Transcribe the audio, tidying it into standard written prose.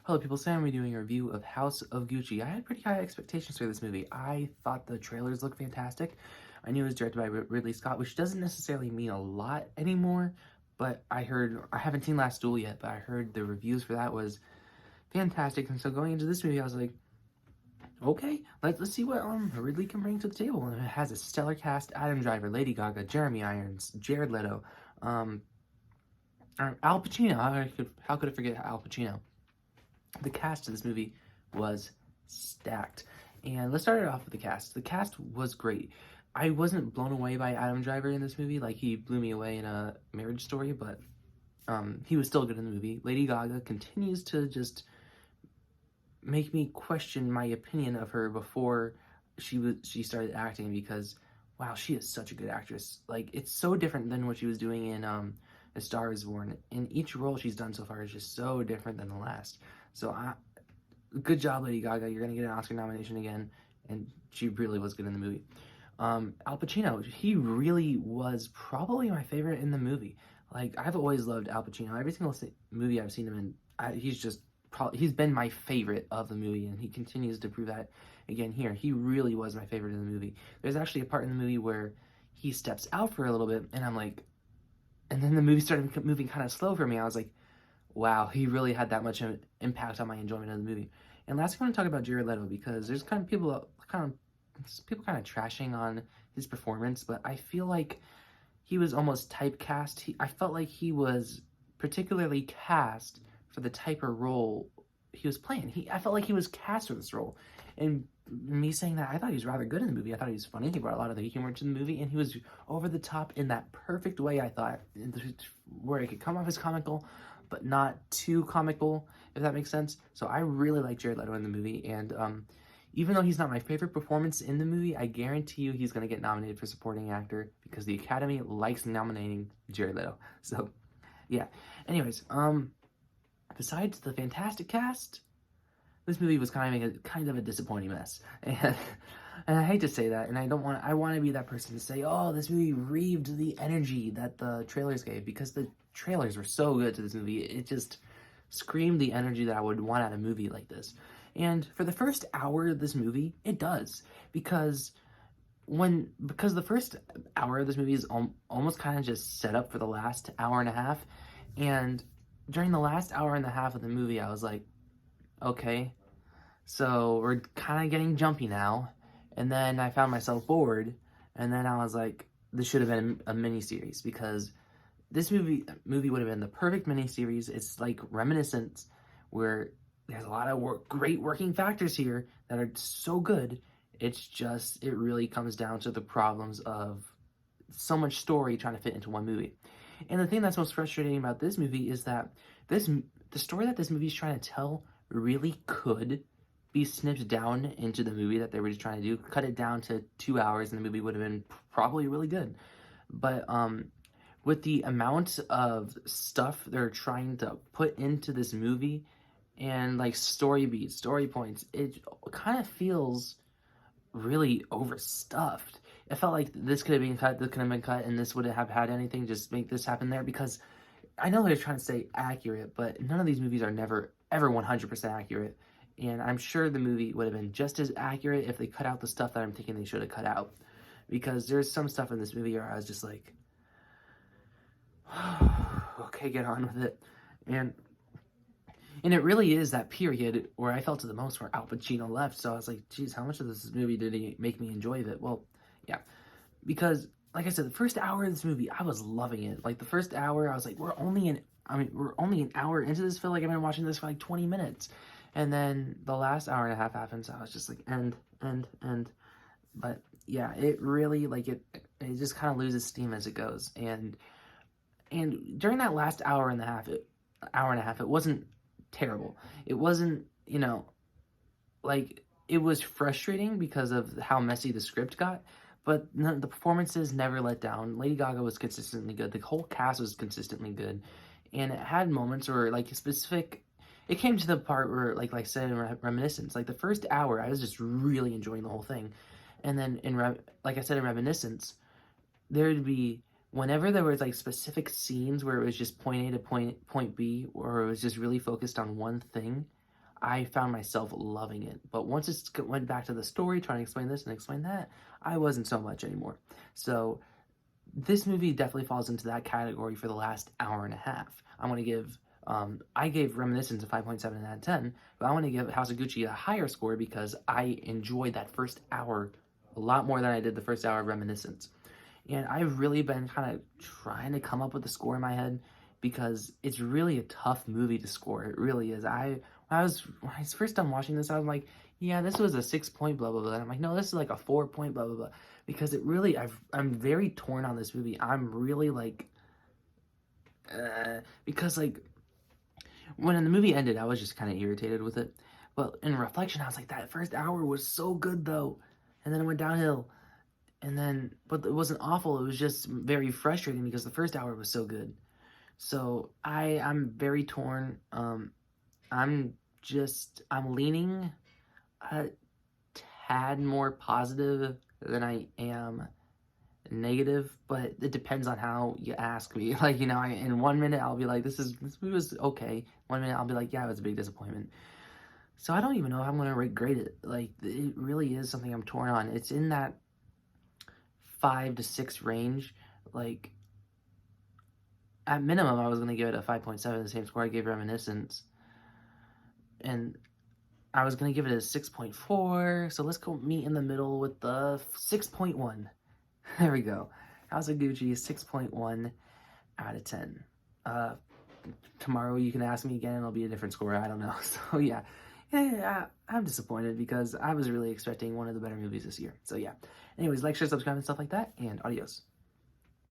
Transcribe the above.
Hello people, Sam. We're doing a review of House of Gucci. I had pretty high expectations for this movie. I thought the trailers looked fantastic. I knew it was directed by Ridley Scott, which doesn't necessarily mean a lot anymore, but I haven't seen Last Duel yet, but I heard the reviews for that was fantastic, and so going into this movie, I was like, okay, let's see what Ridley can bring to the table. And it has a stellar cast: Adam Driver, Lady Gaga, Jeremy Irons, Jared Leto, Al Pacino. How could I forget Al Pacino? The cast of this movie was stacked. And let's start it off with the cast. The cast was great. I wasn't blown away by Adam Driver in this movie like he blew me away in A Marriage Story, but he was still good in the movie. Lady Gaga continues to just make me question my opinion of her before she started acting, because wow, she is such a good actress. Like, it's so different than what she was doing in A Star Is Born. And each role she's done so far is just so different than the last. So, good job, Lady Gaga. You're going to get an Oscar nomination again, and she really was good in the movie. Al Pacino, he really was probably my favorite in the movie. Like, I've always loved Al Pacino. Every single movie I've seen him in, he's been my favorite of the movie, and he continues to prove that again here. He really was my favorite in the movie. There's actually a part in the movie where he steps out for a little bit, and I'm like, and then the movie started moving kind of slow for me. I was like, wow, he really had that much impact on my enjoyment of the movie. And last, I want to talk about Jared Leto, because there's people kind of trashing on his performance, but I feel like he was almost typecast. I felt like he was particularly cast for the type of role he was playing. I felt like he was cast for this role. And me saying that, I thought he was rather good in the movie. I thought he was funny. He brought a lot of the humor to the movie, and he was over the top in that perfect way, I thought, where it could come off as comical, but not too comical, if that makes sense. So I really like Jared Leto in the movie, and even though he's not my favorite performance in the movie, I guarantee you he's going to get nominated for supporting actor, because the Academy likes nominating Jared Leto. So, yeah. Anyways, besides the fantastic cast, this movie was kind of a disappointing mess. And I hate to say that, and I want to be that person to say, oh, this movie reaved the energy that the trailers gave, because the trailers were so good to this movie. It just screamed the energy that I would want out of a movie like this. And for the first hour of this movie, it does, because the first hour of this movie is almost kind of just set up for the last hour and a half. And during the last hour and a half of the movie, I was like, okay, so we're kind of getting jumpy now. And then I found myself bored, and then I was like, this should have been a mini-series, because this movie would have been the perfect mini-series. It's like Reminiscence, where there's a lot of great working factors here that are so good. It's just, it really comes down to the problems of so much story trying to fit into one movie. And the thing that's most frustrating about this movie is that the story that this movie is trying to tell really could be snipped down into the movie that they were just trying to do. Cut it down to 2 hours, and the movie would have been probably really good. But with the amount of stuff they're trying to put into this movie, and like story beats, story points, it kind of feels really overstuffed. It felt like this could have been cut, this could have been cut, and this wouldn't have had anything. Just make this happen there, because I know they're trying to stay accurate, but none of these movies are never ever 100% accurate. And I'm sure the movie would have been just as accurate if they cut out the stuff that I'm thinking they should have cut out. Because there's some stuff in this movie where I was just like, okay, get on with it. And it really is that period where I felt it the most, where Al Pacino left. So I was like, geez, how much of this movie did he make me enjoy of it? Well, yeah. Because, like I said, the first hour of this movie, I was loving it. Like, the first hour, I was like, we're only an hour into this. I feel like I've been watching this for like 20 minutes. And then the last hour and a half happens. I was just like, end. But yeah, it really, like, it just kind of loses steam as it goes. And during that last hour and a half, it wasn't terrible. It wasn't, like, it was frustrating because of how messy the script got. But the performances never let down. Lady Gaga was consistently good. The whole cast was consistently good. And it had moments where, like, it came to the part where, like I said, in Reminiscence, like, the first hour, I was just really enjoying the whole thing. And then, like I said, in Reminiscence, there'd be, whenever there was, like, specific scenes where it was just point A to point B, or it was just really focused on one thing, I found myself loving it. But once it went back to the story, trying to explain this and explain that, I wasn't so much anymore. So this movie definitely falls into that category for the last hour and a half. I gave Reminiscence a 5.7 out of 10, but I want to give House of Gucci a higher score because I enjoyed that first hour a lot more than I did the first hour of Reminiscence. And I've really been kind of trying to come up with a score in my head because it's really a tough movie to score. It really is. When I was first done watching this, I was like, yeah, this was a 6 point blah blah blah. And I'm like, no, this is like a 4 point blah blah blah. Because it really, I'm very torn on this movie. I'm really like, because like when the movie ended, I was just kind of irritated with it. But in reflection, I was like, that first hour was so good though, and then it went downhill. But it wasn't awful. It was just very frustrating because the first hour was so good. So I'm very torn. I'm leaning a tad more positive than I am negative, but it depends on how you ask me. Like, in 1 minute I'll be like, this movie was okay. 1 minute I'll be like, yeah, it was a big disappointment. So I don't even know if I'm gonna grade it. Like, it really is something I'm torn on. It's in that 5 to 6 range. Like, at minimum, I was gonna give it a 5.7, the same score I gave Reminiscence, and I was gonna give it a 6.4. So let's go meet in the middle with the 6.1. There we go. House of Gucci is 6.1 out of 10. Tomorrow you can ask me again, it'll be a different score. I don't know. So yeah, I'm disappointed because I was really expecting one of the better movies this year. So yeah. Anyways, like, share, subscribe, and stuff like that, and adios.